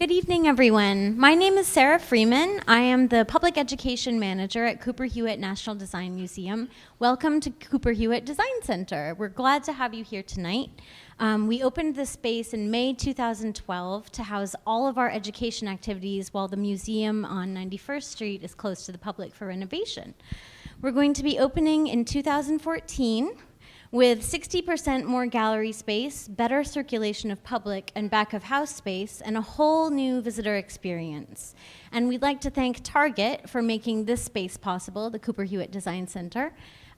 Good evening, everyone. My name is Sarah Freeman. I am the Public Education Manager at Cooper Hewitt National Design Museum. Welcome to Cooper Hewitt Design Center. We're glad to have you here tonight. We opened this space in May 2012 to house all of our education activities while the museum on 91st Street is closed to the public for renovation. We're going to be opening in 2014 with 60% more gallery space, better circulation of public and back of house space, and a whole new visitor experience. And we'd like to thank Target for making this space possible, the Cooper Hewitt Design Center,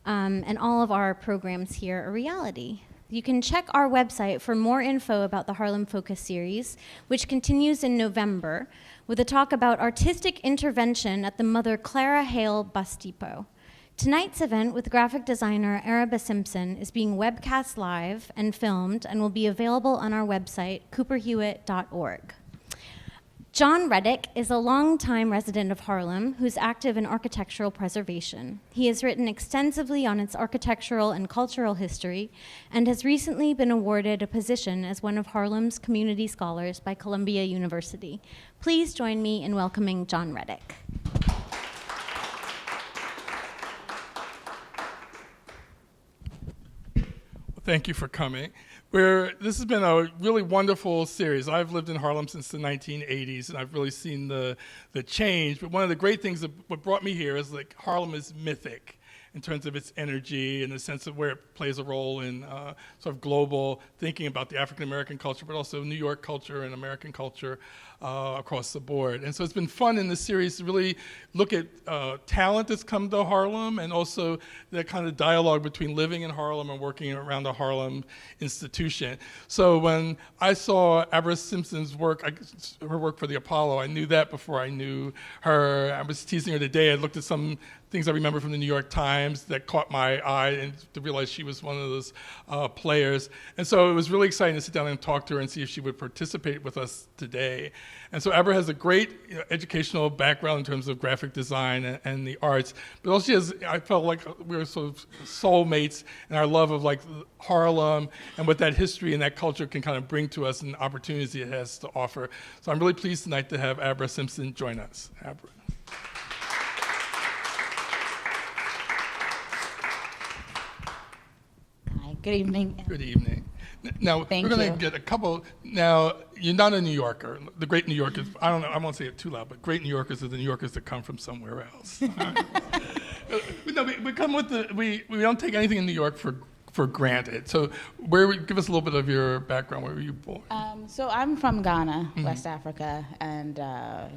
and all of our programs here a reality. You can check our website for more info about the Harlem Focus series, which continues in November, with a talk about artistic intervention at the Mother Clara Hale Bus Depot. Tonight's event with graphic designer Araba Simpson is being webcast live and filmed and will be available on our website, cooperhewitt.org. John Reddick is a longtime resident of Harlem who's active in architectural preservation. He has written extensively on its architectural and cultural history and has recently been awarded a position as one of Harlem's community scholars by Columbia University. Please join me in welcoming John Reddick. Thank you for coming. This has been a really wonderful series. I've lived in Harlem since the 1980s, and I've really seen the change. But one of the great things that what brought me here is like Harlem is mythic in terms of its energy and the sense of where it plays a role in sort of global thinking about the African-American culture, but also New York culture and American culture across the board. And so it's been fun in this series to really look at talent that's come to Harlem and also that kind of dialogue between living in Harlem and working around the Harlem institution. So when I saw Araba Simpson's work, her work for the Apollo, I knew that before I knew her. I was teasing her today. I looked at some things I remember from the New York Times that caught my eye and to realize she was one of those players. And so it was really exciting to sit down and talk to her and see if she would participate with us today. And so Araba has a great educational background in terms of graphic design and the arts, but also she has, I felt like we were sort of soulmates in our love of like Harlem and what that history and that culture can kind of bring to us and opportunities it has to offer. So I'm really pleased tonight to have Araba Simpson join us. Araba. Good evening. Good evening. Now, Thank we're going you. to get a couple. Now, you're not a New Yorker. The great New Yorkers, I don't know, I won't say it too loud, but great New Yorkers are the New Yorkers that come from somewhere else. No, we come with we don't take anything in New York for granted. So give us a little bit of your background. Where were you born? So I'm from Ghana, West Africa, and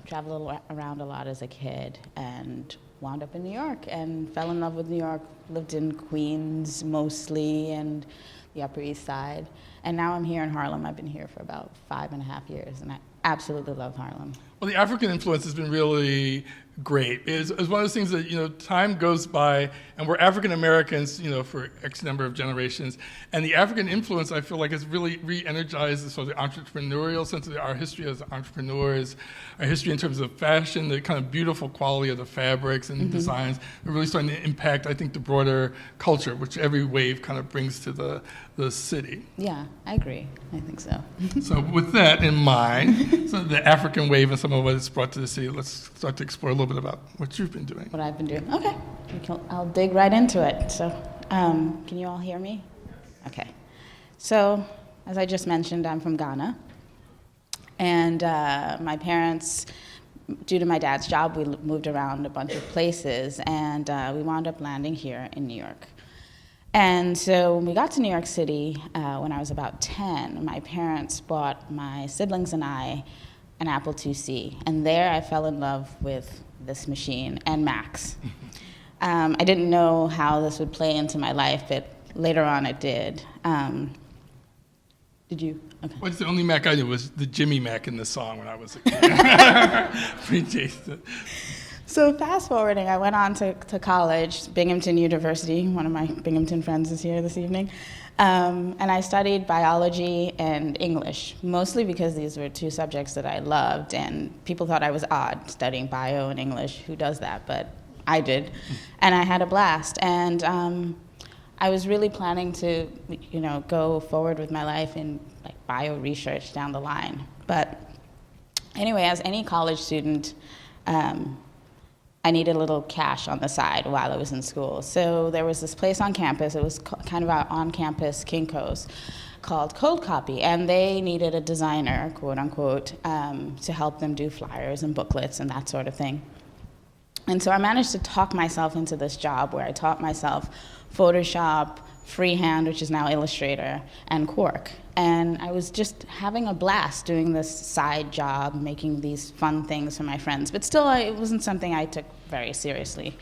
traveled around a lot as a kid and wound up in New York and fell in love with New York, lived in Queens mostly and the Upper East Side. And now I'm here in Harlem. I've been here for about 5.5 years, and I absolutely love Harlem. Well, the African influence has been really great. It's one of those things that, time goes by, and we're African Americans, for X number of generations, and the African influence, I feel like, has really re-energized the sort of entrepreneurial sense of our history as entrepreneurs, our history in terms of fashion, the kind of beautiful quality of the fabrics and designs, are really starting to impact, I think, the broader culture, which every wave kind of brings to the city. Yeah, I agree. I think so. So with that in mind, so the African wave and some of what it's brought to the city, let's start to explore a little bit about what you've been doing. What I've been doing. Okay. I'll dig right into it. So, can you all hear me? Okay. So, as I just mentioned, I'm from Ghana. And my parents, due to my dad's job, we moved around a bunch of places, and we wound up landing here in New York. And so when we got to New York City, when I was about 10, my parents bought my siblings and I an Apple IIc. And there I fell in love with this machine and Macs. I didn't know how this would play into my life, but later on it did. Did you? Okay. What's the only Mac I knew was the Jimmy Mac in the song when I was a kid. Appreciate it. So fast forwarding, I went on to college, Binghamton University. One of my Binghamton friends is here this evening. And I studied biology and English, mostly because these were two subjects that I loved, and people thought I was odd studying bio and English. Who does that? But I did, and I had a blast. And I was really planning to, go forward with my life in like bio research down the line. But Anyway, as any college student, I needed a little cash on the side while I was in school. So there was this place on campus, it was kind of out on campus, Kinko's, called Cold Copy, and they needed a designer, quote unquote, to help them do flyers and booklets and that sort of thing. And so I managed to talk myself into this job where I taught myself Photoshop, freehand, which is now Illustrator, and Quark. And I was just having a blast doing this side job, making these fun things for my friends. But still, it wasn't something I took very seriously.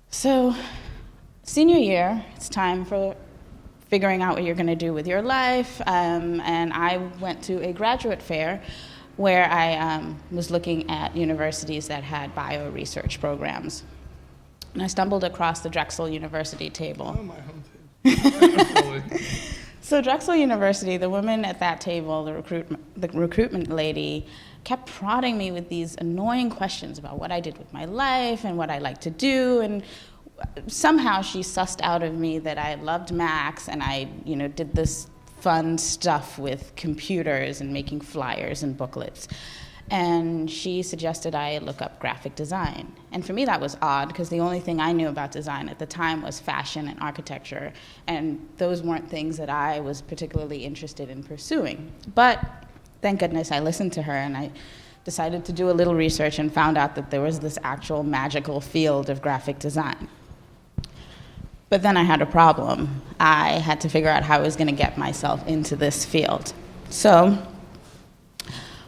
So, senior year, it's time for figuring out what you're going to do with your life. And I went to a graduate fair where I was looking at universities that had bio-research programs. And I stumbled across the Drexel University table. Oh, my home table. So Drexel University, the woman at that table, the recruitment lady, kept prodding me with these annoying questions about what I did with my life and what I like to do. And somehow she sussed out of me that I loved Macs and I, did this fun stuff with computers and making flyers and booklets. And she suggested I look up graphic design. And for me that was odd because the only thing I knew about design at the time was fashion and architecture, and those weren't things that I was particularly interested in pursuing. But thank goodness I listened to her, and I decided to do a little research and found out that there was this actual magical field of graphic design. But then I had a problem. I had to figure out how I was going to get myself into this field. So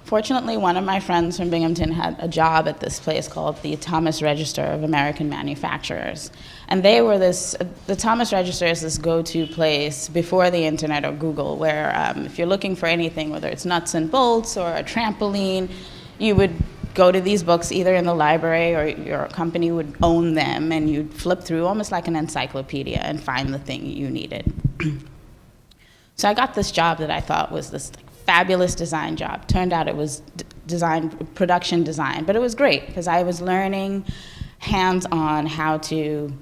fortunately, one of my friends from Binghamton had a job at this place called the Thomas Register of American Manufacturers. And they were the Thomas Register is this go-to place before the internet or Google where if you're looking for anything, whether it's nuts and bolts or a trampoline, you would go to these books either in the library or your company would own them, and you'd flip through almost like an encyclopedia and find the thing you needed. So I got this job that I thought was this fabulous design job. Turned out it was production design, but it was great because I was learning hands-on how to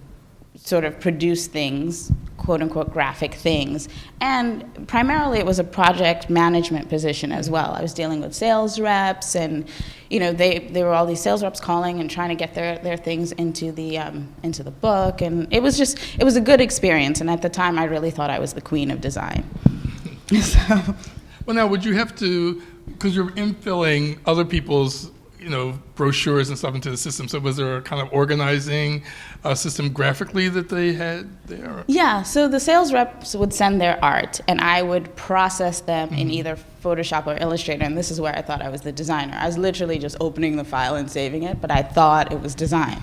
sort of produce things, quote-unquote graphic things, and primarily it was a project management position as well. I was dealing with sales reps, and there were all these sales reps calling and trying to get their things into the book, and it was a good experience, and at the time I really thought I was the queen of design. So. Well, now, would you have to, because you're infilling other people's, brochures and stuff into the system, so was there a kind of organizing system graphically that they had there? Yeah, so the sales reps would send their art, and I would process them in either Photoshop or Illustrator, and this is where I thought I was the designer. I was literally just opening the file and saving it, but I thought it was design.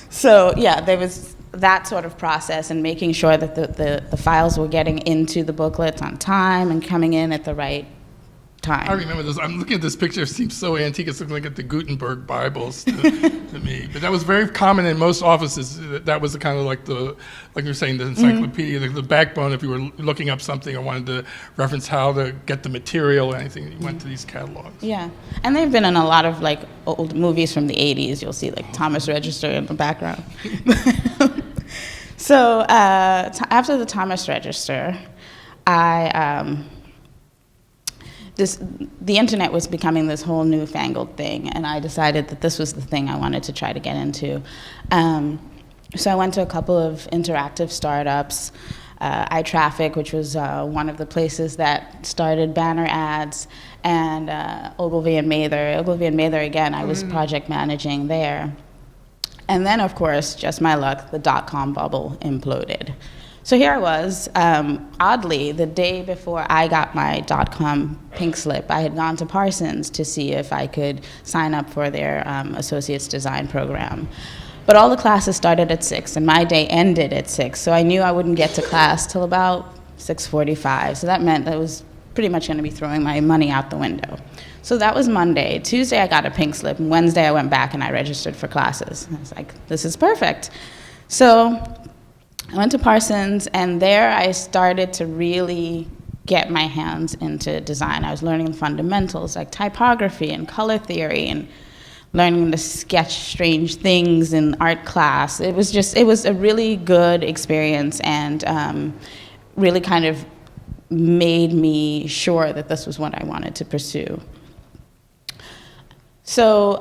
So, yeah, there was that sort of process and making sure that the files were getting into the booklets on time and coming in at the right time. I remember this. I'm looking at this picture. It seems so antique. It's looking like the Gutenberg Bibles to me. But that was very common in most offices. That was the kind of like you're saying, the encyclopedia, the backbone. If you were looking up something or wanted to reference how to get the material or anything, you went to these catalogs. Yeah, and they've been in a lot of old movies from the 80s. You'll see Thomas Register in the background. So after the Thomas Register, the internet was becoming this whole newfangled thing, and I decided that this was the thing I wanted to try to get into. So I went to a couple of interactive startups, iTraffic, which was one of the places that started banner ads, and Ogilvy and Mather. Ogilvy and Mather, again, I was project managing there. And then, of course, just my luck, the dot-com bubble imploded. So here I was, oddly, the day before I got my dot-com pink slip, I had gone to Parsons to see if I could sign up for their associate's design program. But all the classes started at 6, and my day ended at 6, so I knew I wouldn't get to class till about 6:45. So that meant that I was pretty much going to be throwing my money out the window. So that was Monday. Tuesday I got a pink slip, and Wednesday I went back and I registered for classes. I was like, this is perfect. So I went to Parsons, and there I started to really get my hands into design. I was learning the fundamentals like typography and color theory and learning to sketch strange things in art class. It was a really good experience, and really kind of made me sure that this was what I wanted to pursue. So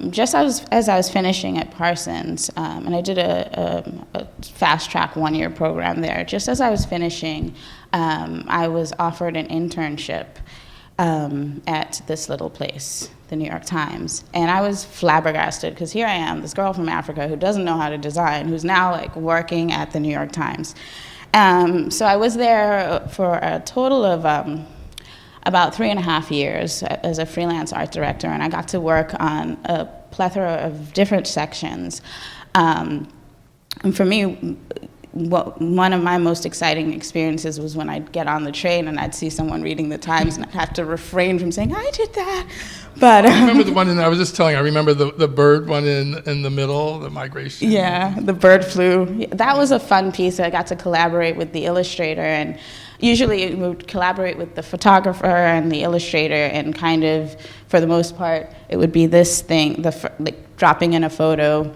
just as I was finishing at Parsons, and I did a fast-track one-year program there, just as I was finishing, I was offered an internship at this little place, the New York Times. And I was flabbergasted, because here I am, this girl from Africa who doesn't know how to design, who's now like working at the New York Times. So I was there for a total of about 3.5 years as a freelance art director, and I got to work on a plethora of different sections. And for me, one of my most exciting experiences was when I'd get on the train and I'd see someone reading the Times, and I'd have to refrain from saying, I did that. But I remember the one, I was just telling you, I remember the bird one in the middle, the migration. Yeah, the bird flew. That was a fun piece. I got to collaborate with the illustrator, and usually we would collaborate with the photographer and the illustrator, and kind of, for the most part, it would be this thing, like dropping in a photo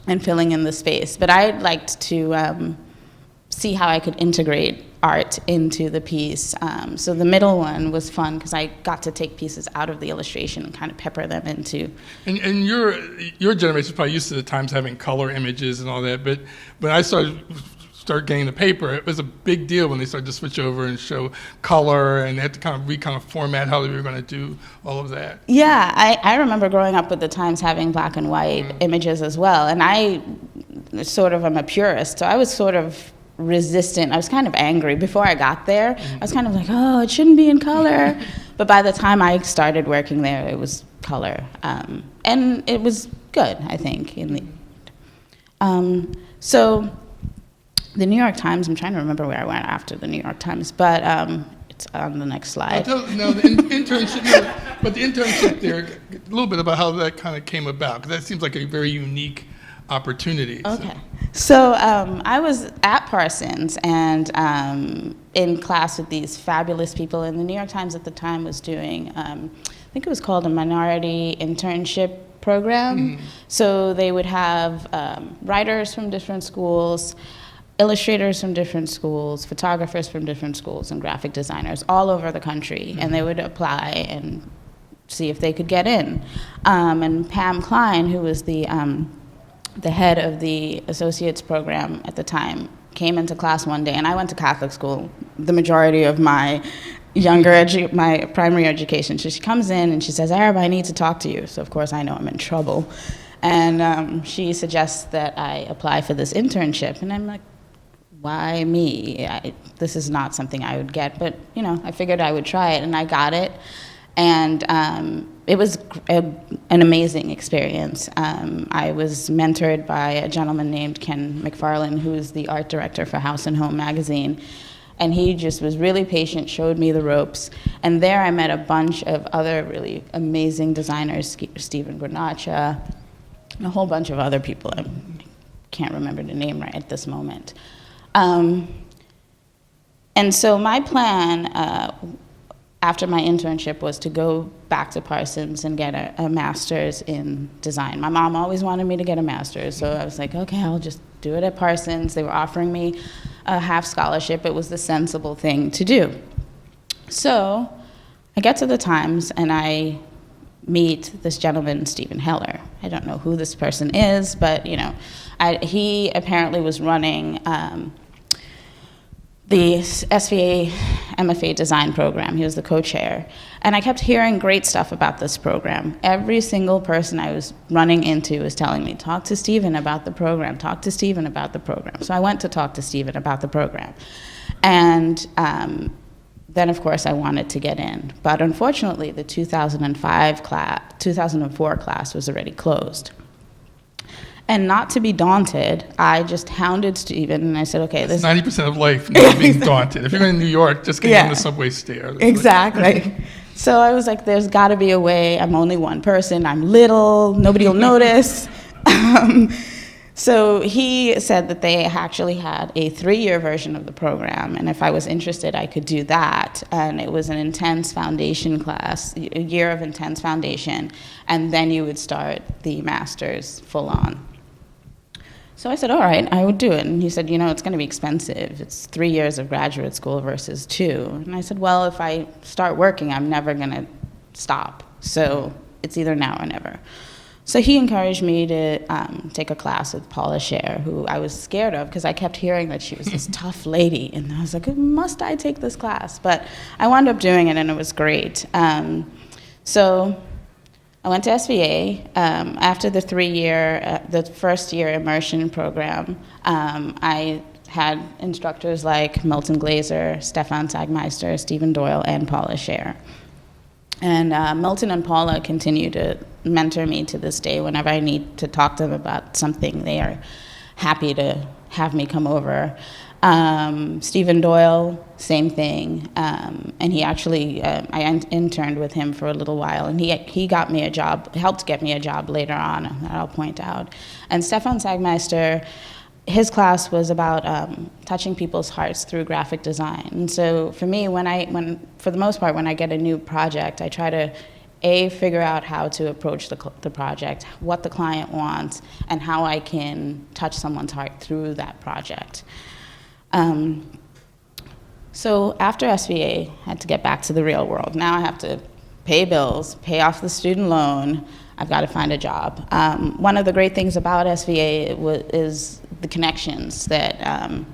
and filling in the space. But I liked to see how I could integrate art into the piece. So the middle one was fun because I got to take pieces out of the illustration and kind of pepper them into. And your generation is probably used to the Times having color images and all that, but when I started getting the paper, it was a big deal when they started to switch over and show color, and they had to kind of format how they were going to do all of that. Yeah, I remember growing up with the Times having black and white images as well, and I sort of am a purist, so I was sort of resistant. I was kind of angry before I got there. I was kind of like, oh, it shouldn't be in color. But by the time I started working there, it was color, and it was good, I think. So the New York Times, I'm trying to remember where I went after the New York Times, but it's on the next slide. No, the internship, but the internship there, a little bit about how that kind of came about, because that seems like a very unique opportunity. Okay. So I was at Parsons and in class with these fabulous people, and the New York Times at the time was doing, I think it was called a minority internship program. So they would have writers from different schools, illustrators from different schools, photographers from different schools, and graphic designers all over the country, and they would apply and see if they could get in. And Pam Klein, who was the head of the associates program at the time, came into class one day, and I went to Catholic school the majority of my my primary education. So she comes in and she says, Araba, I need to talk to you. So of course I know I'm in trouble. And she suggests that I apply for this internship, and I'm like, why me? This is not something I would get, but I figured I would try it, and I got it. And it was an amazing experience. I was mentored by a gentleman named Ken McFarlane, who is the art director for House and Home magazine. And he just was really patient, showed me the ropes. And there I met a bunch of other really amazing designers, Stephen Granaccia, and a whole bunch of other people. I can't remember the name right at this moment. And so my plan after my internship was to go back to Parsons and get a master's in design. My mom always wanted me to get a master's, so I was like, okay, I'll just do it at Parsons. They were offering me a half scholarship. It was the sensible thing to do. So I get to the Times and I meet this gentleman, Stephen Heller. I don't know who this person is, but he apparently was running the SVA MFA design program. He was the co-chair. And I kept hearing great stuff about this program. Every single person I was running into was telling me, talk to Stephen about the program, talk to Stephen about the program. So I went to talk to Stephen about the program. And then, of course, I wanted to get in. But unfortunately, the 2004 class was already closed. And not to be daunted, I just hounded Stephen, and I said, okay, this... 90% of life, not being daunted. If you're going to New York, just get on the subway stair. Exactly. So I was like, there's got to be a way. I'm only one person. I'm little. Nobody will notice. So he said that they actually had a 3-year version of the program, and if I was interested, I could do that. And it was an intense foundation class, a year of intense foundation, and then you would start the master's full on. So I said, all right, I would do it. And he said, it's going to be expensive. It's 3 years of graduate school versus 2. And I said, well, if I start working, I'm never going to stop. So it's either now or never. So he encouraged me to take a class with Paula Scher, who I was scared of because I kept hearing that she was this tough lady. And I was like, must I take this class? But I wound up doing it, and it was great. So I went to SVA. After the first year immersion program, I had instructors like Milton Glaser, Stefan Sagmeister, Stephen Doyle, and Paula Scher. And Milton and Paula continue to mentor me to this day. Whenever I need to talk to them about something, they are happy to have me come over. Stephen Doyle, same thing. And he actually, I interned with him for a little while, and he got me a job, helped get me a job later on, that I'll point out. And Stefan Sagmeister, his class was about touching people's hearts through graphic design. And so for me, for the most part, when I get a new project, I try to figure out how to approach the project, what the client wants, and how I can touch someone's heart through that project. So after SVA, I had to get back to the real world. Now I have to pay bills, pay off the student loan. I've got to find a job. One of the great things about SVA is the connections that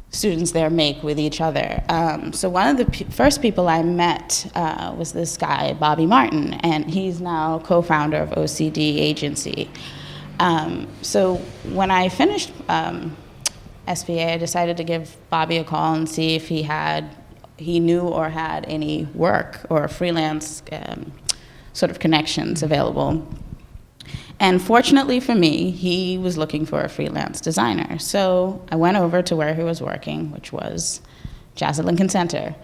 students there make with each other. So one of the first people I met was this guy, Bobby Martin, and he's now co-founder of OCD Agency. So when I finished SVA, I decided to give Bobby a call and see if he knew or had any work or freelance sort of connections available. And fortunately for me, he was looking for a freelance designer. So I went over to where he was working, which was Jazz at Lincoln Center.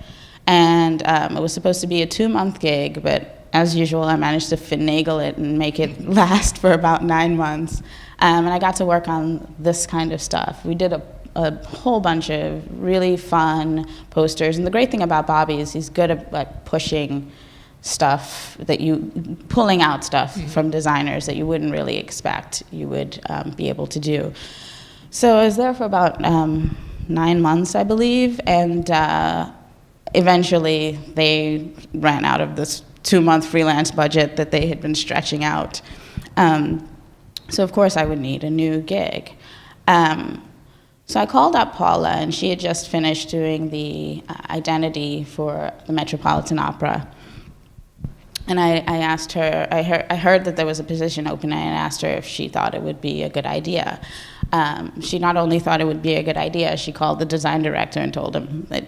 And it was supposed to be a 2-month gig, but as usual, I managed to finagle it and make it last for about 9 months. And I got to work on this kind of stuff. We did a whole bunch of really fun posters. And the great thing about Bobby is he's good at pushing stuff pulling out stuff from designers that you wouldn't really expect you would be able to do. So I was there for about 9 months, I believe, and eventually they ran out of this 2-month freelance budget that they had been stretching out. So of course I would need a new gig. So I called up Paula, and she had just finished doing the identity for the Metropolitan Opera. And I asked her, I heard that there was a position open, and I asked her if she thought it would be a good idea. She not only thought it would be a good idea, she called the design director and told him that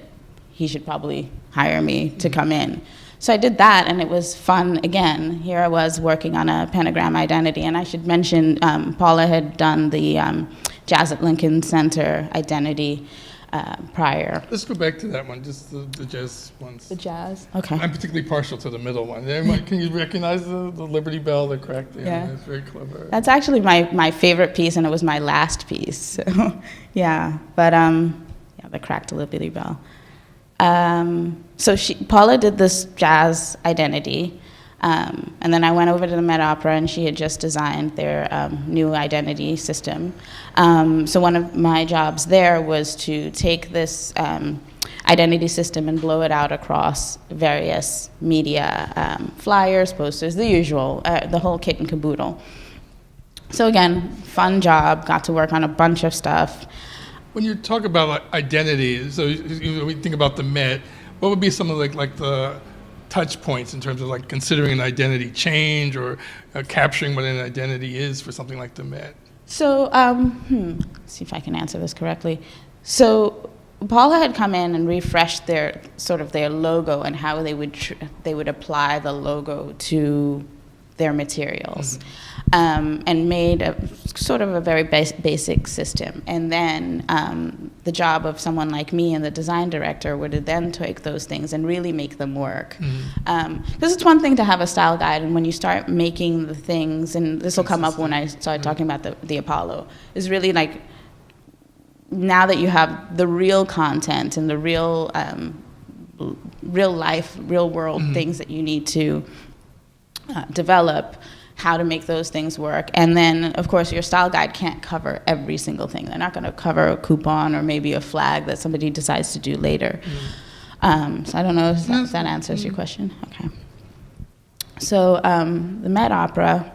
he should probably hire me to come in. So I did that, and it was fun again. Here I was working on a pentagram identity, and I should mention Paula had done the Jazz at Lincoln Center identity prior. Let's go back to that one, just the jazz ones. The jazz? Okay. I'm particularly partial to the middle one. Can you recognize the Liberty Bell that cracked? Yeah. It's very clever. That's actually my favorite piece, and it was my last piece. So, yeah, but the cracked Liberty Bell. So Paula did this jazz identity, and then I went over to the Met Opera, and she had just designed their new identity system. So one of my jobs there was to take this identity system and blow it out across various media, flyers, posters, the usual, the whole kit and caboodle. So again, fun job, got to work on a bunch of stuff. When you talk about identity, so we think about the Met, what would be some of like the touch points in terms of like considering an identity change or capturing what an identity is for something like the Met? So, let's see if I can answer this correctly. So Paula had come in and refreshed their logo and how they would apply the logo to their materials, and made a very basic system. And then the job of someone like me and the design director would then take those things and really make them work. Because it's one thing to have a style guide, and when you start making the things, and this will come up when I start talking about the Apollo, is really like, now that you have the real content and the real life, real world things that you need to develop, how to make those things work. And then, of course, your style guide can't cover every single thing. They're not going to cover a coupon or maybe a flag that somebody decides to do later. So I don't know if that answers your question. Okay. So the Met Opera,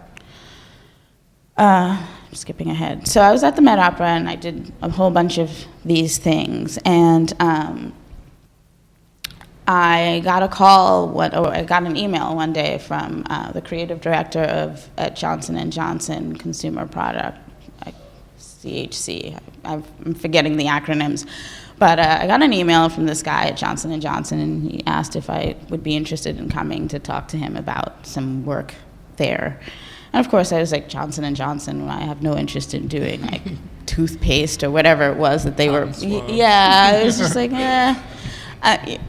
I'm skipping ahead. So I was at the Met Opera and I did a whole bunch of these things. And I got a call, I got an email one day from the creative director at Johnson & Johnson Consumer Product, CHC. I'm forgetting the acronyms. But I got an email from this guy at Johnson & Johnson, and he asked if I would be interested in coming to talk to him about some work there. And of course, I was like, Johnson & Johnson, I have no interest in doing like toothpaste or whatever it was that they were. Yeah, I was just like, eh.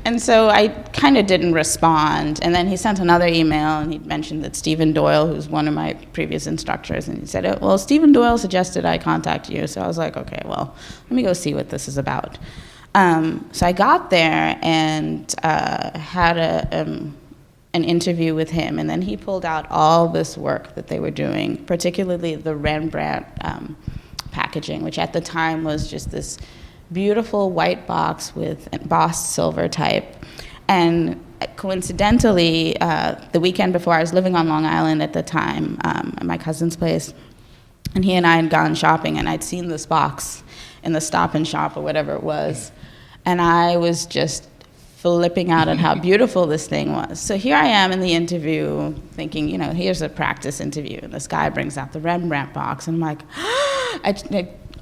And so I kind of didn't respond. And then he sent another email, and he mentioned that Stephen Doyle, who's one of my previous instructors, and he said, well, Stephen Doyle suggested I contact you. So I was like, okay, well, let me go see what this is about. So I got there and had an interview with him, and then he pulled out all this work that they were doing, particularly the Rembrandt packaging, which at the time was just this beautiful white box with embossed silver type. And coincidentally, the weekend before, I was living on Long Island at the time, at my cousin's place, and he and I had gone shopping, and I'd seen this box in the Stop and Shop or whatever it was, and I was just flipping out at how beautiful this thing was. So here I am in the interview thinking, here's a practice interview, and this guy brings out the Rembrandt box, and I'm like,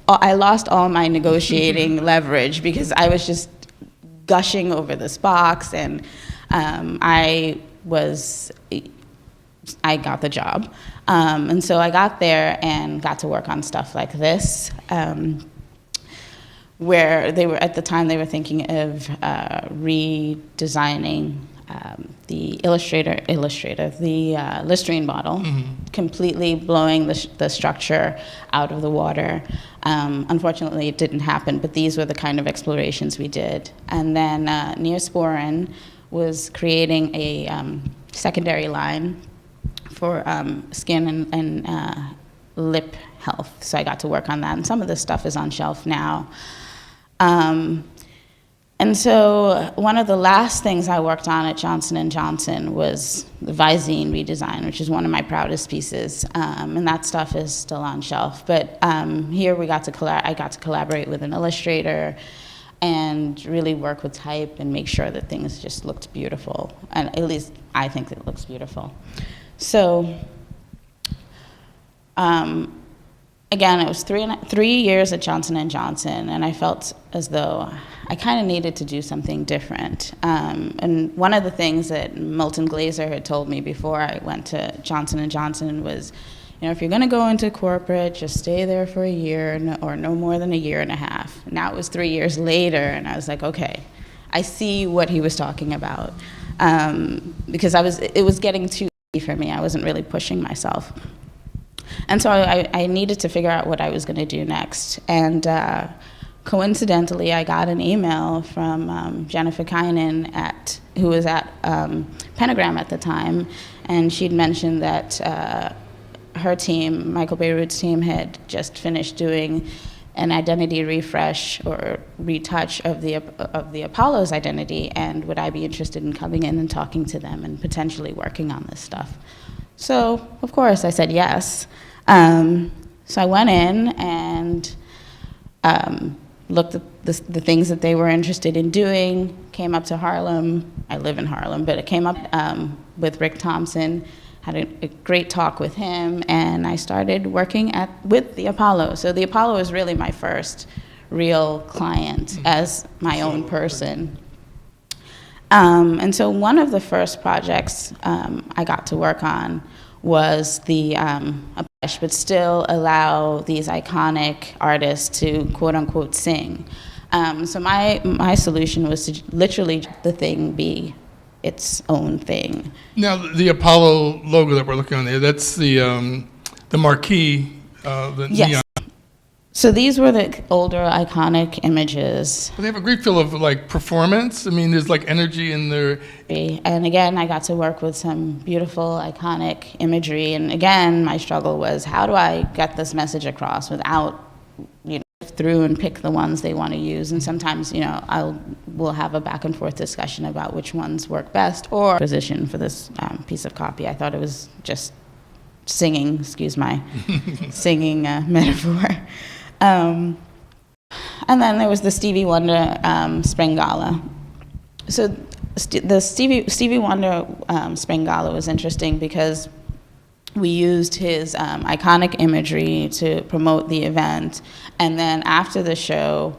I lost all my negotiating leverage because I was just gushing over this box, and I got the job. And so I got there and got to work on stuff like this, where at the time they were thinking of redesigning the Listerine bottle, completely blowing the structure out of the water. Unfortunately, it didn't happen, but these were the kind of explorations we did. And then Neosporin was creating a secondary line for skin and lip health. So I got to work on that, and some of this stuff is on shelf now. And so one of the last things I worked on at Johnson & Johnson was the Visine redesign, which is one of my proudest pieces, and that stuff is still on shelf. But here I got to collaborate with an illustrator and really work with type and make sure that things just looked beautiful, and at least I think it looks beautiful. So again, it was 3 years at Johnson & Johnson, and I felt as though I kind of needed to do something different. And one of the things that Milton Glaser had told me before I went to Johnson & Johnson was, if you're going to go into corporate, just stay there for a year or no more than a year and a half. Now it was 3 years later, and I was like, okay, I see what he was talking about. Because it was getting too easy for me. I wasn't really pushing myself. And so I needed to figure out what I was going to do next. And coincidentally, I got an email from Jennifer Kynan, who was at Pentagram at the time, and she'd mentioned that her team, Michael Beirut's team, had just finished doing an identity refresh or retouch of the Apollo's identity, and would I be interested in coming in and talking to them and potentially working on this stuff? So, of course, I said yes. So I went in and looked at the things that they were interested in doing, came up to Harlem. I live in Harlem, but it came up with Rick Thompson, had a great talk with him, and I started working with the Apollo. So the Apollo was really my first real client as my own person. And so one of the first projects I got to work on was but still allow these iconic artists to quote unquote sing. So my solution was to literally the thing be its own thing. Now the Apollo logo that we're looking on there, that's the marquee, the yes. neon. So these were the older iconic images. But they have a great feel of like performance. I mean, there's like energy in there. And again, I got to work with some beautiful iconic imagery. And again, my struggle was, how do I get this message across without sift through and pick the ones they want to use. And sometimes, we'll have a back and forth discussion about which ones work best or position for this piece of copy. I thought it was just singing, excuse my singing metaphor. And then there was the Stevie Wonder Spring Gala. So the Stevie Wonder Spring Gala was interesting because we used his iconic imagery to promote the event, and then after the show,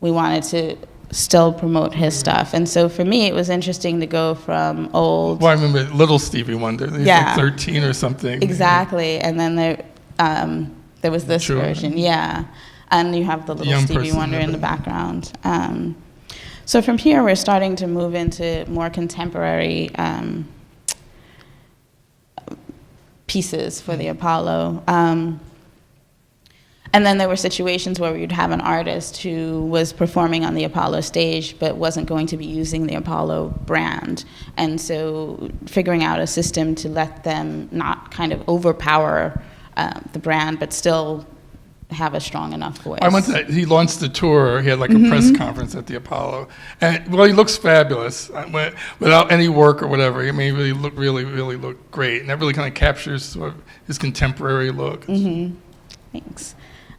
we wanted to still promote his stuff. And so for me, it was interesting to go from old... Well, I remember Little Stevie Wonder. He's like 13 or something. Exactly. And then there was this version. Yeah. And you have the little Stevie Wonder in the background. So from here, we're starting to move into more contemporary pieces for the Apollo. And then there were situations where we would have an artist who was performing on the Apollo stage but wasn't going to be using the Apollo brand. And so figuring out a system to let them not kind of overpower the brand but still have a strong enough voice. I went to that. He launched the tour. He had like a press conference at the Apollo. And, well, he looks fabulous. Without any work or whatever. I mean, he really looked great. And that really kind of captures sort of his contemporary look. Thanks.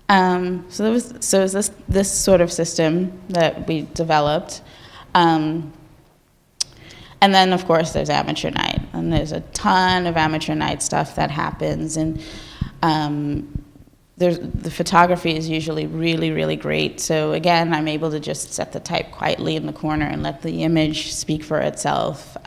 So it was this sort of system that we developed. And then, of course, there's amateur night. And there's a ton of amateur night stuff that happens. And the photography is usually really great. So again, I'm able to just set the type quietly in the corner and let the image speak for itself.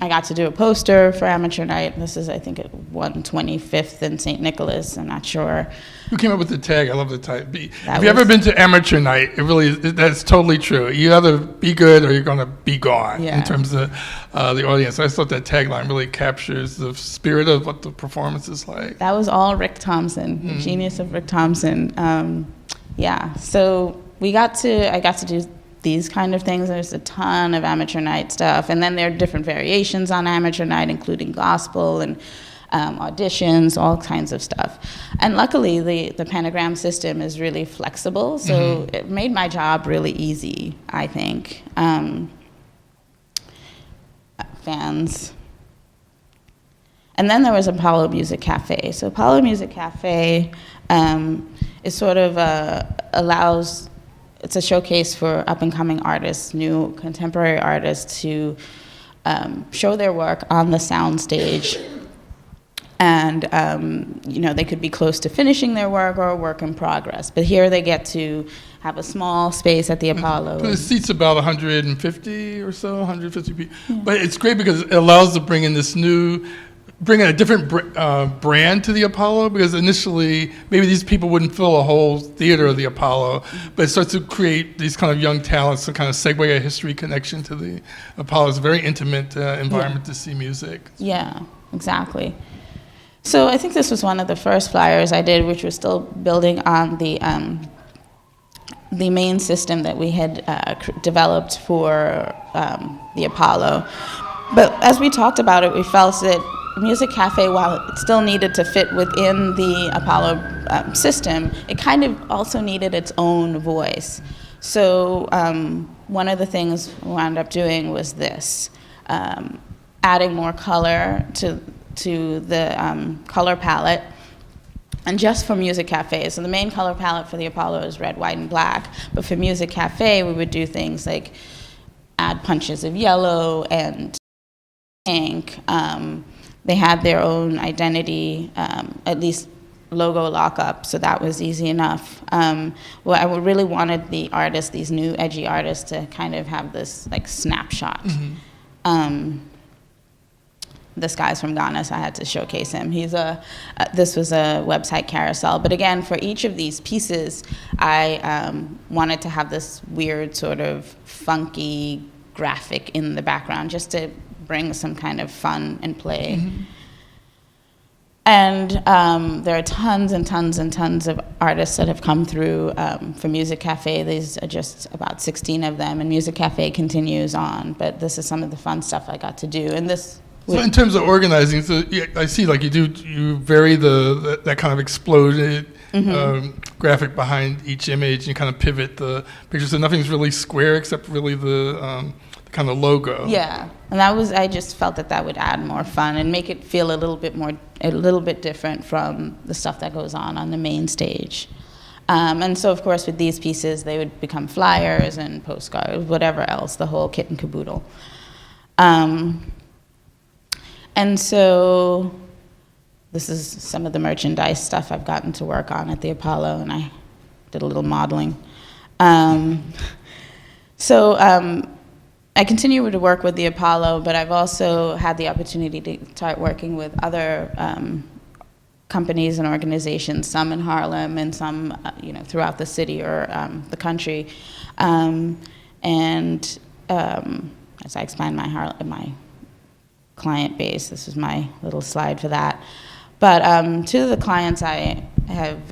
I got to do a poster for amateur night. This is, I think, at 125th and St. Nicholas. I'm not sure. Who came up with the tag? I love the tag. Have you ever been to amateur night? That's totally true. You either be good or you're going to be gone in terms of the audience. I thought that tagline really captures the spirit of what the performance is like. That was all Rick Thompson, the genius of Rick Thompson. So I got to do these kind of things. There's a ton of amateur night stuff, and then there are different variations on amateur night, including gospel and auditions, all kinds of stuff. And luckily, the pentagram system is really flexible, so it made my job really easy, I think. Fans. And then there was Apollo Music Cafe. So Apollo Music Cafe is sort of it's a showcase for up-and-coming artists, new contemporary artists to show their work on the sound stage. And, they could be close to finishing their work or a work in progress. But here they get to have a small space at the Apollo. The seats about 150 or so, 150 people. Yeah. But it's great because it allows to bring in a different brand to the Apollo, because initially maybe these people wouldn't fill a whole theater of the Apollo, but it starts to create these kind of young talents to kind of segue a history connection to the Apollo. It's a very intimate environment to see music. Yeah, exactly. So I think this was one of the first flyers I did, which was still building on the main system that we had developed for the Apollo. But as we talked about it, we felt that Music Cafe, while it still needed to fit within the Apollo system, it kind of also needed its own voice. So one of the things we wound up doing was this, adding more color to the color palette, and just for Music Cafe. So the main color palette for the Apollo is red, white, and black, but for Music Cafe, we would do things like add punches of yellow and pink. They had their own identity, at least logo lockup, so that was easy enough. I really wanted the artists, these new edgy artists, to kind of have this like snapshot. This guy's from Ghana, so I had to showcase him. This was a website carousel, but again, for each of these pieces, I wanted to have this weird sort of funky graphic in the background, just to bring some kind of fun and play. And there are tons and tons and tons of artists that have come through for Music Cafe. These are just about 16 of them, and Music Cafe continues on, but this is some of the fun stuff I got to do. And this. So in terms of organizing, so I see like you vary that kind of exploded graphic behind each image, and you kind of pivot the picture, so nothing's really square except really the kind of logo. Yeah, and I just felt that would add more fun and make it feel a little bit different from the stuff that goes on the main stage. And so, of course, with these pieces, they would become flyers and postcards, whatever else, the whole kit and caboodle. And so this is some of the merchandise stuff I've gotten to work on at the Apollo, and I did a little modeling. I continue to work with the Apollo, but I've also had the opportunity to start working with other companies and organizations, some in Harlem and some throughout the city or the country. As I expand my client base, this is my little slide for that. But two of the clients I have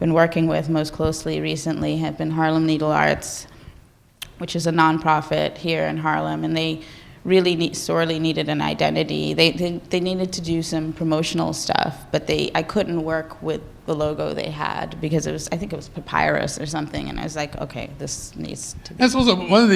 been working with most closely recently have been Harlem Needle Arts, which is a nonprofit here in Harlem, and they really sorely needed an identity. They needed to do some promotional stuff, but I couldn't work with the logo they had because I think it was papyrus or something, and I was like, okay, this needs to be. That's also one of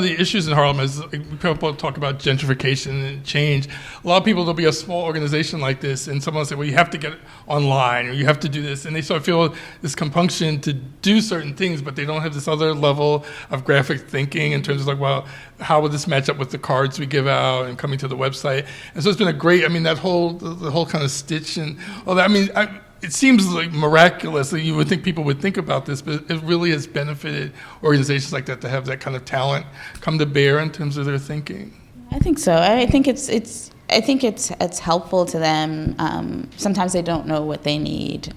the issues in Harlem is people talk about gentrification and change. A lot of people, there'll be a small organization like this, and someone will say, well, you have to get online, or you have to do this, and they sort of feel this compunction to do certain things, but they don't have this other level of graphic thinking in terms of like, well, how would this match up with the cards we give out and coming to the website? And so it's been a great, that whole kind of stitch and all that. It seems like miraculous that you would think people would think about this, but it really has benefited organizations like that to have that kind of talent come to bear in terms of their thinking. I think so. I think it's helpful to them. Sometimes they don't know what they need.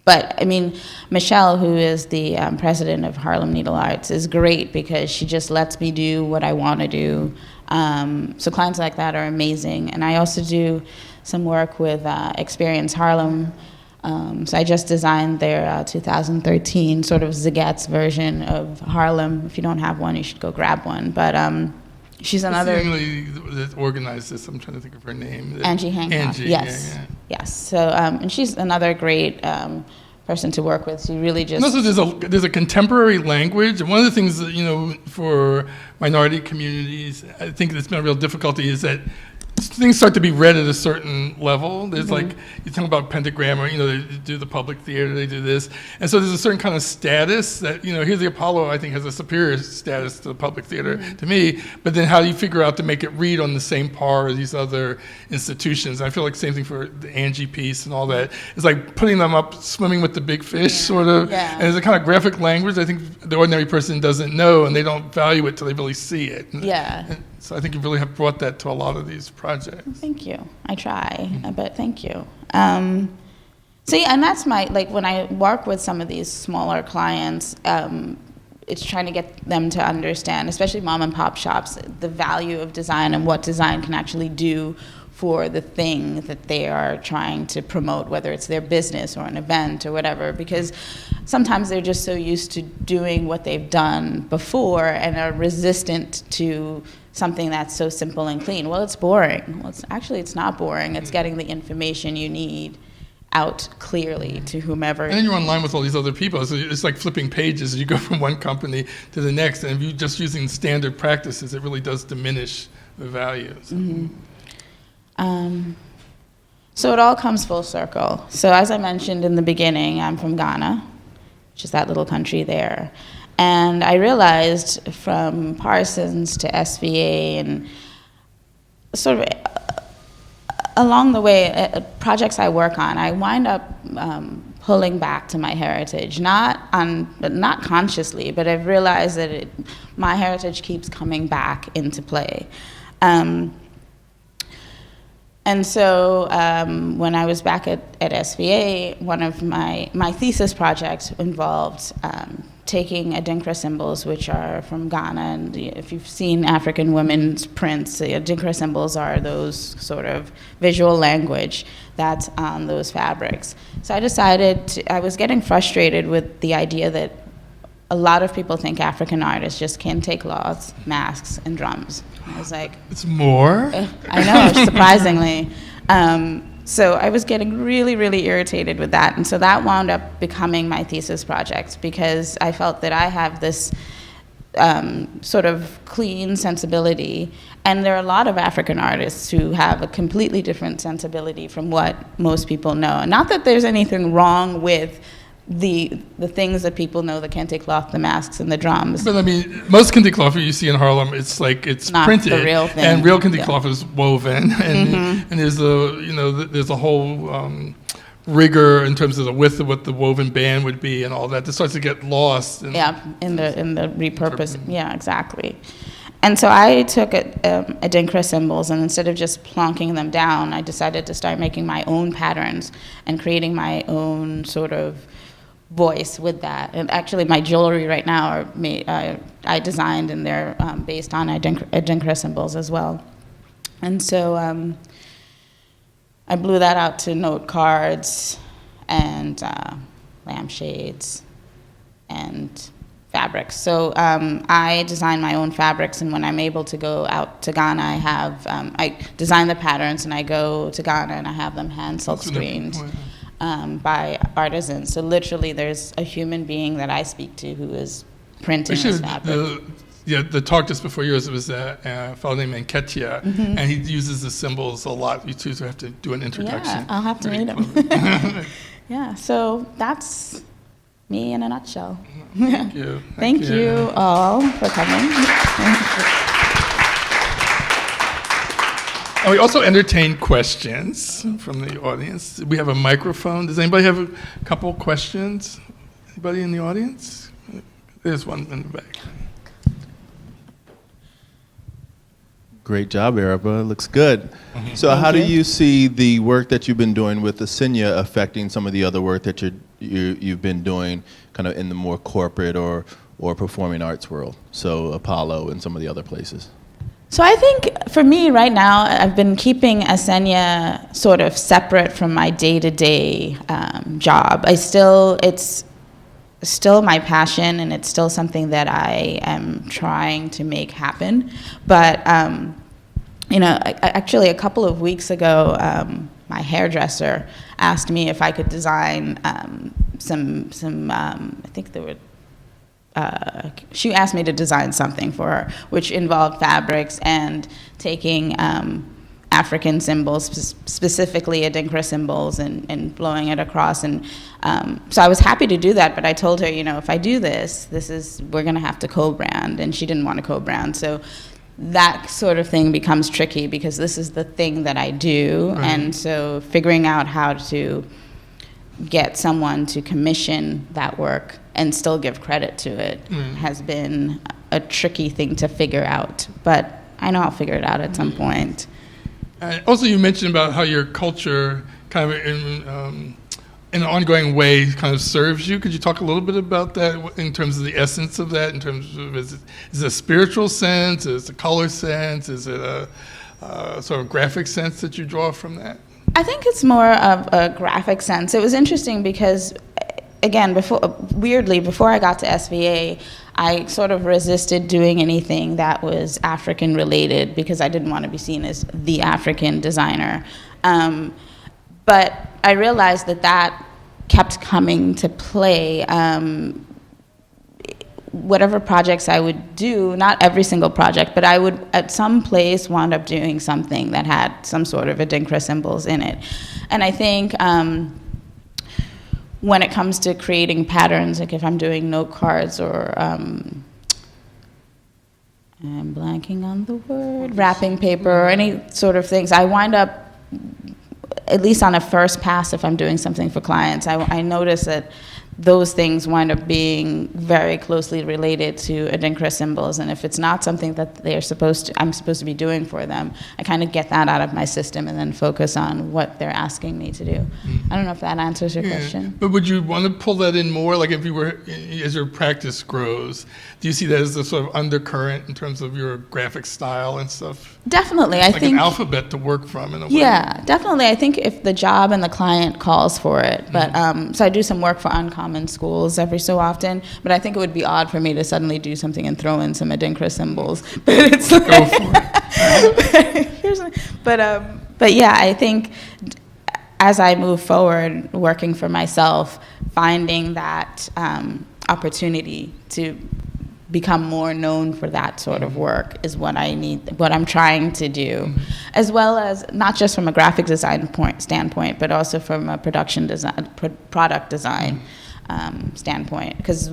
But Michelle, who is the president of Harlem Needle Arts, is great because she just lets me do what I want to do. So clients like that are amazing. And I also do some work with Experience Harlem. So I just designed their 2013 sort of Zagat's version of Harlem. If you don't have one, you should go grab one. But she's another. What's the young lady that organized this? I'm trying to think of her name. Angie Hancock. Angie, yes. yeah. Yes. So and she's another great person to work with. She really just. And also, there's a contemporary language, and one of the things that for minority communities, I think that's been a real difficulty is that things start to be read at a certain level. There's like, you talk about pentagram, or they do the public theater, they do this, and so there's a certain kind of status that here the Apollo I think has a superior status to the public theater to me. But then how do you figure out to make it read on the same par as these other institutions? And I feel like the same thing for the Angie piece and all that. It's like putting them up, swimming with the big fish, sort of. Yeah. And there's a kind of graphic language I think the ordinary person doesn't know, and they don't value it till they really see it. Yeah. So I think you really have brought that to a lot of these projects. Thank you. I try, but thank you. So yeah, and that's when I work with some of these smaller clients, it's trying to get them to understand, especially mom and pop shops, the value of design and what design can actually do for the thing that they are trying to promote, whether it's their business or an event or whatever, because sometimes they're just so used to doing what they've done before and are resistant to something that's so simple and clean. Well, it's boring. Well, it's not boring. It's getting the information you need out clearly to whomever. And then you're online with all these other people, so it's like flipping pages. You go from one company to the next, and if you're just using standard practices, it really does diminish the value. So. So it all comes full circle. So as I mentioned in the beginning, I'm from Ghana, which is that little country there. And I realized from Parsons to SVA and sort of along the way, projects I work on, I wind up pulling back to my heritage, not consciously, but I've realized that my heritage keeps coming back into play. And so when I was back at SVA, one of my thesis projects involved taking Adinkra symbols, which are from Ghana, and if you've seen African women's prints, the Adinkra symbols are those sort of visual language that's on those fabrics. So I decided, I was getting frustrated with the idea that a lot of people think African artists just can take cloths, masks, and drums. I was like... It's more? I know, surprisingly. So I was getting really, really irritated with that. And so that wound up becoming my thesis project because I felt that I have this sort of clean sensibility. And there are a lot of African artists who have a completely different sensibility from what most people know. And not that there's anything wrong with the things that people know, the kente cloth, the masks, and the drums. But I mean, most kente cloth you see in Harlem, it's like it's Not printed, the real thing. and real kente Yeah. cloth is woven, and there's a whole rigor in terms of the width of what the woven band would be and all that. That starts to get lost. Yeah, in the repurpose. Yeah, exactly. And so I took Adinkra symbols, and instead of just plonking them down, I decided to start making my own patterns and creating my own sort of voice with that. And actually, my jewelry right now I designed, and they're based on Adinkra symbols as well. And so I blew that out to note cards and lampshades and fabrics. So I design my own fabrics, and when I'm able to go out to Ghana, I design the patterns, and I go to Ghana and I have them hand silk screened by artisans. So literally, there's a human being that I speak to who is printing this fabric. The talk just before yours was a fellow named Nketia, and he uses the symbols a lot. You two have to do an introduction. Yeah, I'll have to meet him. Yeah, so that's me in a nutshell. Thank you. Thank you all for coming. And we also entertain questions from the audience. We have a microphone. Does anybody have a couple questions? Anybody in the audience? There's one in the back. Great job, Araba. Looks good. So Thank how do you. you see the work that you've been doing with ASENYA affecting some of the other work that you've been doing kind of in the more corporate or performing arts world? So Apollo and some of the other places. So I think for me right now, I've been keeping ASENYA sort of separate from my day-to-day job. It's still my passion, and it's still something that I am trying to make happen. But actually a couple of weeks ago, my hairdresser asked me if I could design she asked me to design something for her, which involved fabrics and taking African symbols, specifically Adinkra symbols, and blowing it across. And so I was happy to do that, but I told her, if I do this, we're going to have to co-brand, and she didn't want to co-brand. So that sort of thing becomes tricky because this is the thing that I do, Right. and so figuring out how to get someone to commission that work and still give credit to it has been a tricky thing to figure out. But I know I'll figure it out at some point. Also, you mentioned about how your culture kind of in an ongoing way kind of serves you. Could you talk a little bit about that in terms of the essence of that, in terms of is it a spiritual sense, is it a color sense, is it a sort of graphic sense that you draw from that? I think it's more of a graphic sense. It was interesting because, again, before I got to SVA, I sort of resisted doing anything that was African related because I didn't want to be seen as the African designer. But I realized that kept coming to play. Whatever projects I would do, not every single project, but I would at some place wind up doing something that had some sort of Adinkra symbols in it. And I think when it comes to creating patterns, like if I'm doing note cards or I'm blanking on the word, wrapping paper or any sort of things, I wind up, at least on a first pass, if I'm doing something for clients, I notice that those things wind up being very closely related to Adinkra symbols, and if it's not something that I'm supposed to be doing for them, I kind of get that out of my system and then focus on what they're asking me to do. I don't know if that answers your question. But would you want to pull that in more? Like if you were, as your practice grows, do you see that as a sort of undercurrent in terms of your graphic style and stuff? Definitely, I Like think. an alphabet to work from in a way. Yeah, definitely. I think if the job and the client calls for it. But so I do some work for Uncommon Schools every so often. But I think it would be odd for me to suddenly do something and throw in some Adinkra symbols. But it's like, Go for it. but yeah, I think as I move forward, working for myself, finding that opportunity to become more known for that sort of work is what I need, what I'm trying to do, as well as not just from a graphic design standpoint, but also from a production design, product design standpoint. Because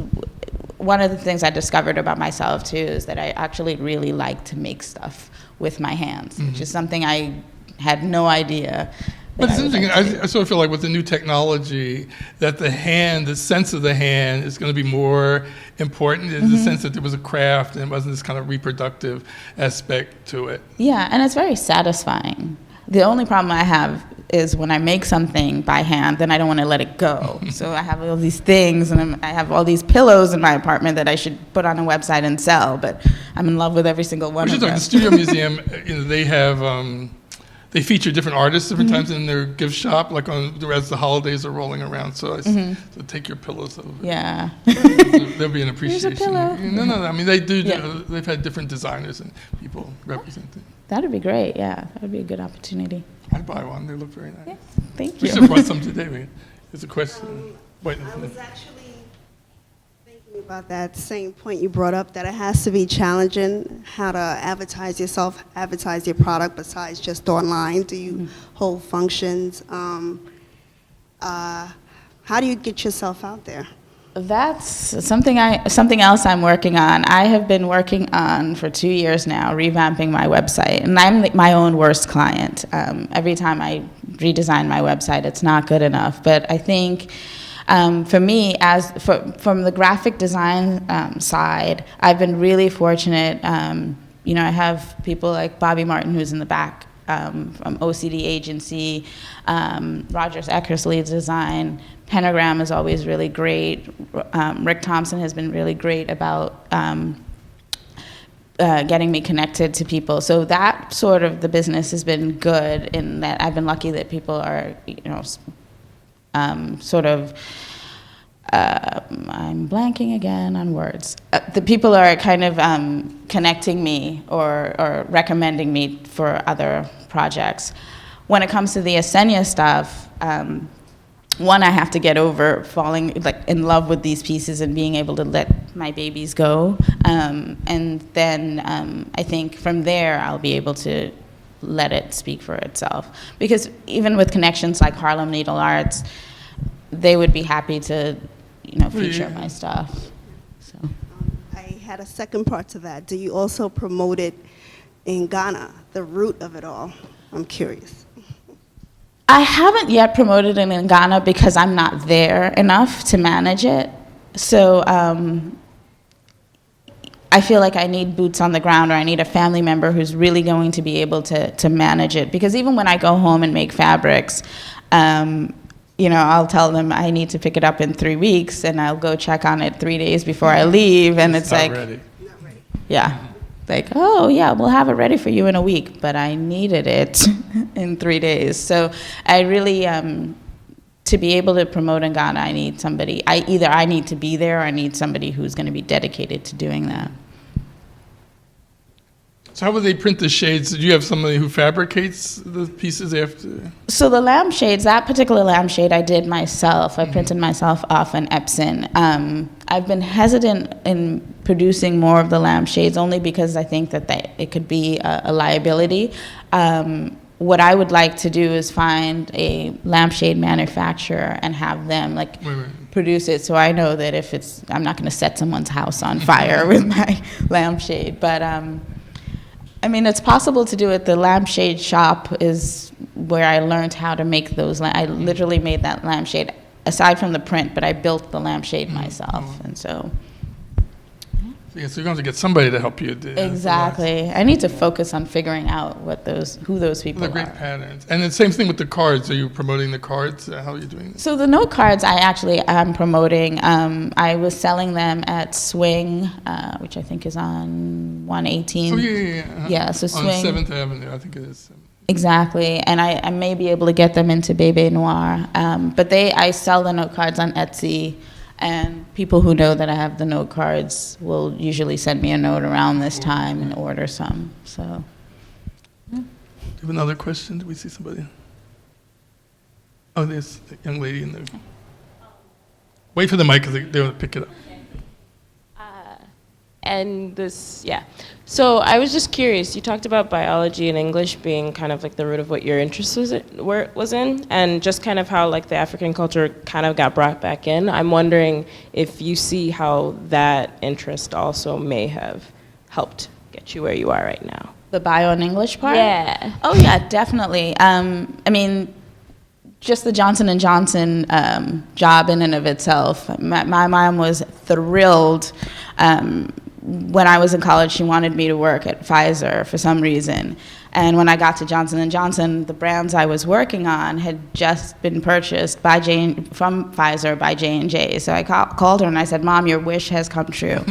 one of the things I discovered about myself too is that I actually really like to make stuff with my hands, which is something I had no idea. But it's interesting. I sort of feel like with the new technology, that the hand, the sense of the hand, is going to be more important in the sense that there was a craft and it wasn't this kind of reproductive aspect to it. Yeah, and it's very satisfying. The only problem I have is when I make something by hand, then I don't want to let it go. So I have all these things, and I have all these pillows in my apartment that I should put on a website and sell, but I'm in love with every single one of them. The Studio Museum, they have... they feature different artists different times in their gift shop, like as the holidays are rolling around. So, so take your pillows over. Yeah. There'll be an appreciation. Here's a pillow. No. I mean, they do. Yeah. They've had different designers and people representing. That'd be great. Yeah, that would be a good opportunity. I'd buy one. They look very nice. Yeah. Thank We you. should have brought some today. There's a question. Wait. I was actually thinking about that same point you brought up, that it has to be challenging how to advertise yourself, advertise your product besides just online. Do you hold functions? How do you get yourself out there? That's something else I'm working on. I have been working on for 2 years now, revamping my website, and I'm my own worst client. Every time I redesign my website, it's not good enough. But I think for me, from the graphic design side, I've been really fortunate. I have people like Bobby Martin, who's in the back, from OCD Agency, Rogers Eckersley Design. Pentagram is always really great. Rick Thompson has been really great about getting me connected to people. So that sort of the business has been good in that I've been lucky that people are, sort of, I'm blanking again on words. The people are kind of connecting me or recommending me for other projects. When it comes to the ASENYA stuff, one, I have to get over falling in love with these pieces and being able to let my babies go. And then I think from there I'll be able to let it speak for itself. Because even with connections like Harlem Needle Arts, they would be happy to, feature my stuff. So. I had a second part to that. Do you also promote it in Ghana, the root of it all? I'm curious. I haven't yet promoted it in Ghana because I'm not there enough to manage it. So I feel like I need boots on the ground, or I need a family member who's really going to be able to manage it. Because even when I go home and make fabrics, I'll tell them I need to pick it up in 3 weeks, and I'll go check on it 3 days before I leave, and it's like, ready. Yeah. Like, oh, yeah, we'll have it ready for you in a week, but I needed it in 3 days. So I really, to be able to promote in Ghana, I need somebody. I need to be there, or I need somebody who's going to be dedicated to doing that. So how would they print the shades? Do you have somebody who fabricates the pieces after? So the lampshades, that particular lampshade I did myself. I printed myself off an Epson. I've been hesitant in producing more of the lampshades only because I think that it could be a liability. What I would like to do is find a lampshade manufacturer and have them produce it, so I know that I'm not going to set someone's house on fire with my lampshade. But it's possible to do it. The lampshade shop is where I learned how to make those. I literally made that lampshade, aside from the print, but I built the lampshade myself, and so. So you're going to get somebody to help you. Exactly. I need to focus on figuring out who those people are. They're great patterns. And the same thing with the cards. Are you promoting the cards? How are you doing this? So the note cards I actually am promoting. I was selling them at Swing, which I think is on 118. Oh, yeah. Yeah, so Swing. On 7th Avenue, I think it is. Exactly, and I may be able to get them into Bébé Noir. But I sell the note cards on Etsy. And people who know that I have the note cards will usually send me a note around this time and order some. So, Do you have another question? Did we see somebody? Oh, there's a young lady in there. Wait for the mic because they want to pick it up. And this, yeah. So I was just curious, you talked about biology and English being kind of like the root of what your interest was in, and just kind of how like the African culture kind of got brought back in. I'm wondering if you see how that interest also may have helped get you where you are right now. The bio and English part? Yeah. Oh yeah, definitely. I mean, just the Johnson & Johnson job in and of itself. My mom was thrilled. When I was in college, she wanted me to work at Pfizer for some reason. And when I got to Johnson & Johnson, the brands I was working on had just been purchased from Pfizer by J&J. So I called her and I said, Mom, your wish has come true.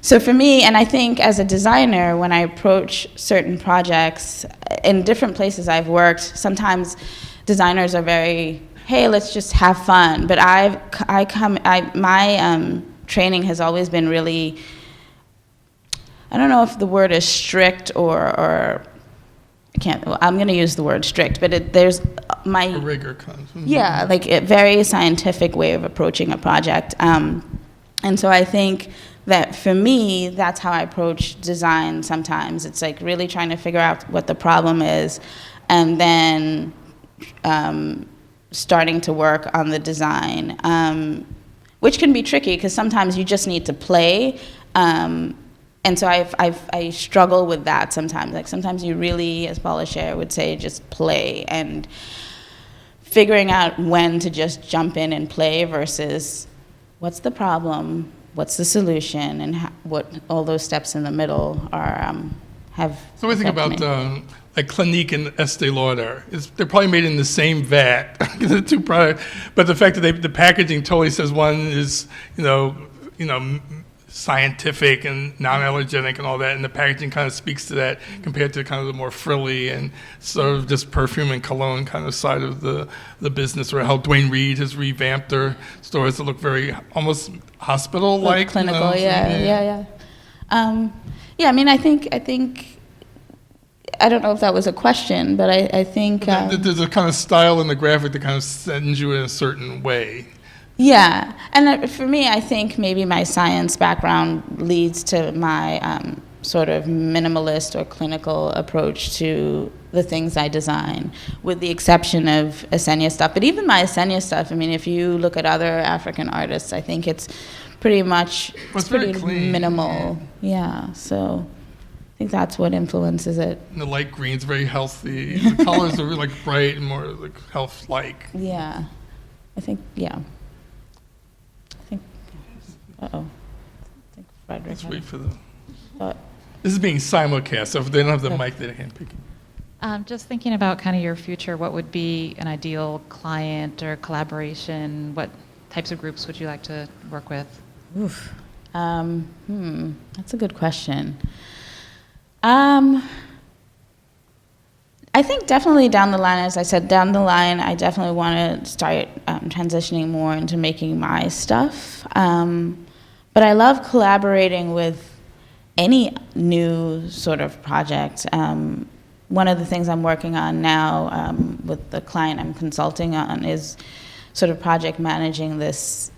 So for me, and I think as a designer, when I approach certain projects in different places I've worked, sometimes designers are very, hey, let's just have fun. But my training has always been really, I don't know if the word is strict or I'm going to use the word strict, but there's my A rigor comes. yeah, like a very scientific way of approaching a project. And so I think that for me, that's how I approach design sometimes. It's like really trying to figure out what the problem is and then starting to work on the design, which can be tricky because sometimes you just need to play. And so I struggle with that sometimes. Like sometimes you really, as Paula Scher would say, just play and figuring out when to just jump in and play versus what's the problem, what's the solution, and what all those steps in the middle are have. So I think about like Clinique and Estee Lauder. They're probably made in the same vat, the two products, but the fact that the packaging totally says one is scientific and non-allergenic and all that, and the packaging kind of speaks to that compared to kind of the more frilly and sort of just perfume and cologne kind of side of the business, or how Dwayne Reed has revamped their stores to look very almost hospital-like. Clinical, yeah. I mean, I think I don't know if that was a question, but I think there's a kind of style in the graphic that kind of sends you in a certain way. Yeah, and for me, I think maybe my science background leads to my sort of minimalist or clinical approach to the things I design, with the exception of ASENYA stuff. But even my ASENYA stuff, I mean, if you look at other African artists, I think it's pretty much It's very pretty clean. minimal. Yeah, so I think that's what influences it. And the light green's very healthy. The colors are really like bright and more like health-like. Yeah, I think, yeah. Uh-oh. I think Frederick Let's had wait a for the. thought. This is being simulcast, so if they don't have the mic, they can't pick it. Just thinking about kind of your future, what would be an ideal client or collaboration? What types of groups would you like to work with? Oof. That's a good question. I think definitely down the line, as I said, down the line, I definitely want to start transitioning more into making my stuff. But I love collaborating with any new sort of project. One of the things I'm working on now with the client I'm consulting on is sort of project managing this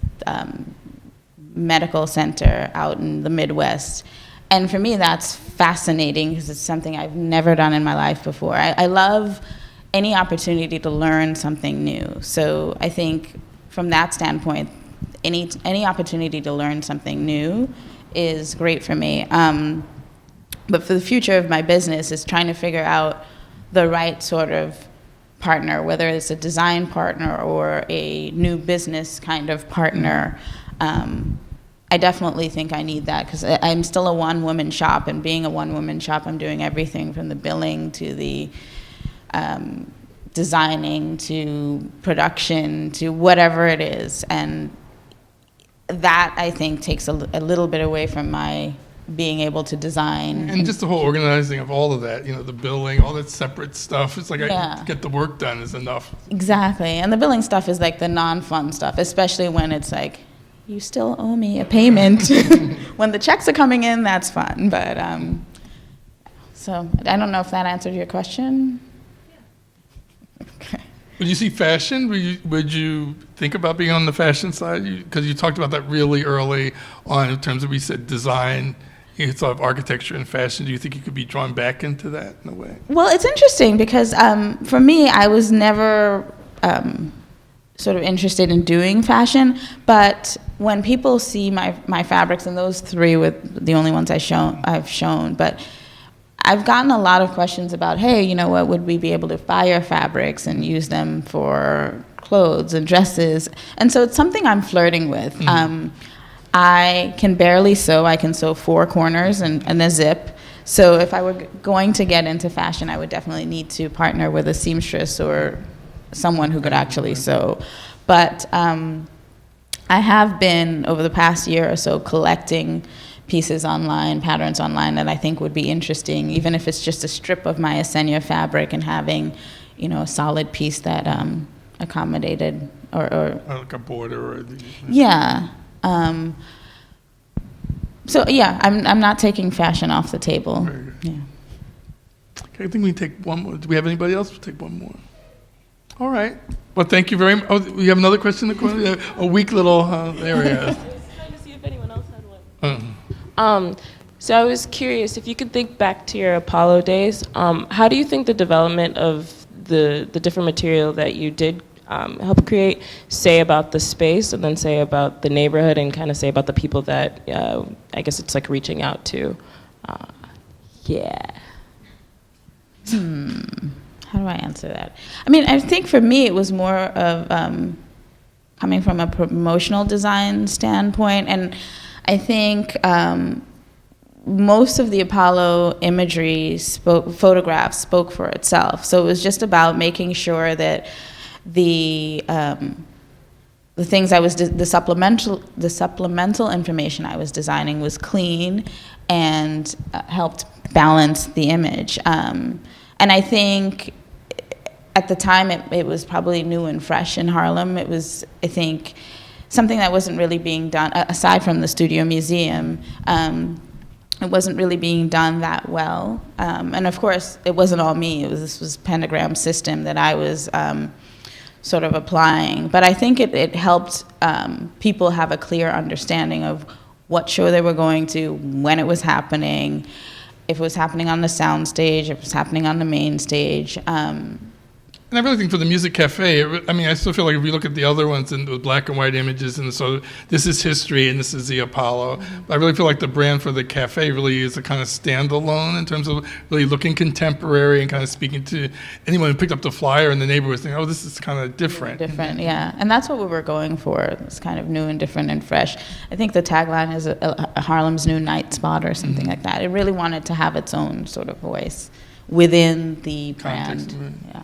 medical center out in the Midwest. And for me, that's fascinating because it's something I've never done in my life before. I love any opportunity to learn something new. So I think from that standpoint, any opportunity to learn something new is great for me. But for the future of my business is trying to figure out the right sort of partner, whether it's a design partner or a new business kind of partner. I definitely think I need that because I'm still a one-woman shop, and being a one-woman shop, I'm doing everything from the billing to the designing to production to whatever it is, and that I think takes a little bit away from my being able to design. And just the whole organizing of all of that, the billing, all that separate stuff. It's like to get the work done is enough. Exactly, and the billing stuff is like the non-fun stuff, especially when it's like, you still owe me a payment. When the checks are coming in, that's fun. But so I don't know if that answered your question. Okay. Would you see fashion? Would you think about being on the fashion side? Because you talked about that really early on in terms of, we said design, you thought of architecture and fashion. Do you think you could be drawn back into that in a way? Well, it's interesting because for me, I was never sort of interested in doing fashion, but when people see my fabrics, and those three were the only ones I've shown, but I've gotten a lot of questions about, hey, you know what, would we be able to buy your fabrics and use them for clothes and dresses? And so it's something I'm flirting with. I can barely sew. I can sew 4 corners and a zip. So if I were going to get into fashion, I would definitely need to partner with a seamstress or someone who could actually sew. But I have been, over the past year or so, collecting pieces online, patterns online that I think would be interesting, even if it's just a strip of my ASENYA fabric and having, you know, a solid piece that accommodated or like a border or yeah. So yeah, I'm not taking fashion off the table. Very good. Yeah. Okay, I think we can take one more. Do we have anybody else? We'll take one more. All right. Well, thank you very much. Oh, we have another question in the corner? A weak little area. I was trying to see if anyone else had one. So I was curious, if you could think back to your Apollo days, how do you think the development of the different material that you did help create say about the space, and then say about the neighborhood, and kind of say about the people that I guess it's like reaching out to? Yeah. How do I answer that? I mean, I think for me it was more of coming from a promotional design standpoint, and I think most of the Apollo imagery photographs spoke for itself. So it was just about making sure that the things the supplemental information I was designing was clean and helped balance the image. And I think at the time it was probably new and fresh in Harlem. It was, I think, something that wasn't really being done, aside from the Studio Museum. It wasn't really being done that well. And of course, it wasn't all me. This was pentagram system that I was sort of applying. But I think it helped people have a clear understanding of what show they were going to, when it was happening, if it was happening on the sound stage, if it was happening on the main stage. And I really think for the Music Cafe, I mean, I still feel like if we look at the other ones and with black and white images, and so this is history and this is the Apollo, I really feel like the brand for the cafe really is a kind of standalone in terms of really looking contemporary and kind of speaking to anyone who picked up the flyer in the neighborhood saying, oh, this is kind of different. Different, yeah. And that's what we were going for. It's kind of new and different and fresh. I think the tagline is a Harlem's new night spot or something like that. It really wanted to have its own sort of voice within the brand. Context, right. Yeah.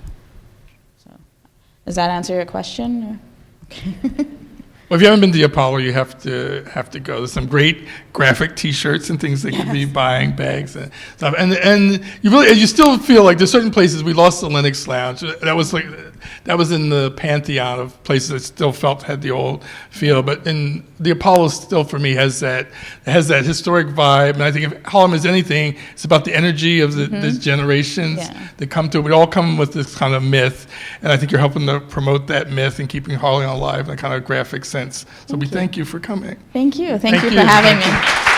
Does that answer your question? Or? Okay. Well, if you haven't been to the Apollo, you have to go. There's some great graphic T-shirts and things that you can be buying, bags and stuff. And you still feel like there's certain places. We lost the Lenox Lounge. That was in the pantheon of places that still had the old feel. But in the Apollo, still for me has that historic vibe. And I think if Harlem is anything, it's about the energy of the generations that come to it. We all come with this kind of myth, and I think you're helping to promote that myth and keeping Harlem alive in a kind of graphic sense. So thank you for coming. Thank you. Thank you for having me.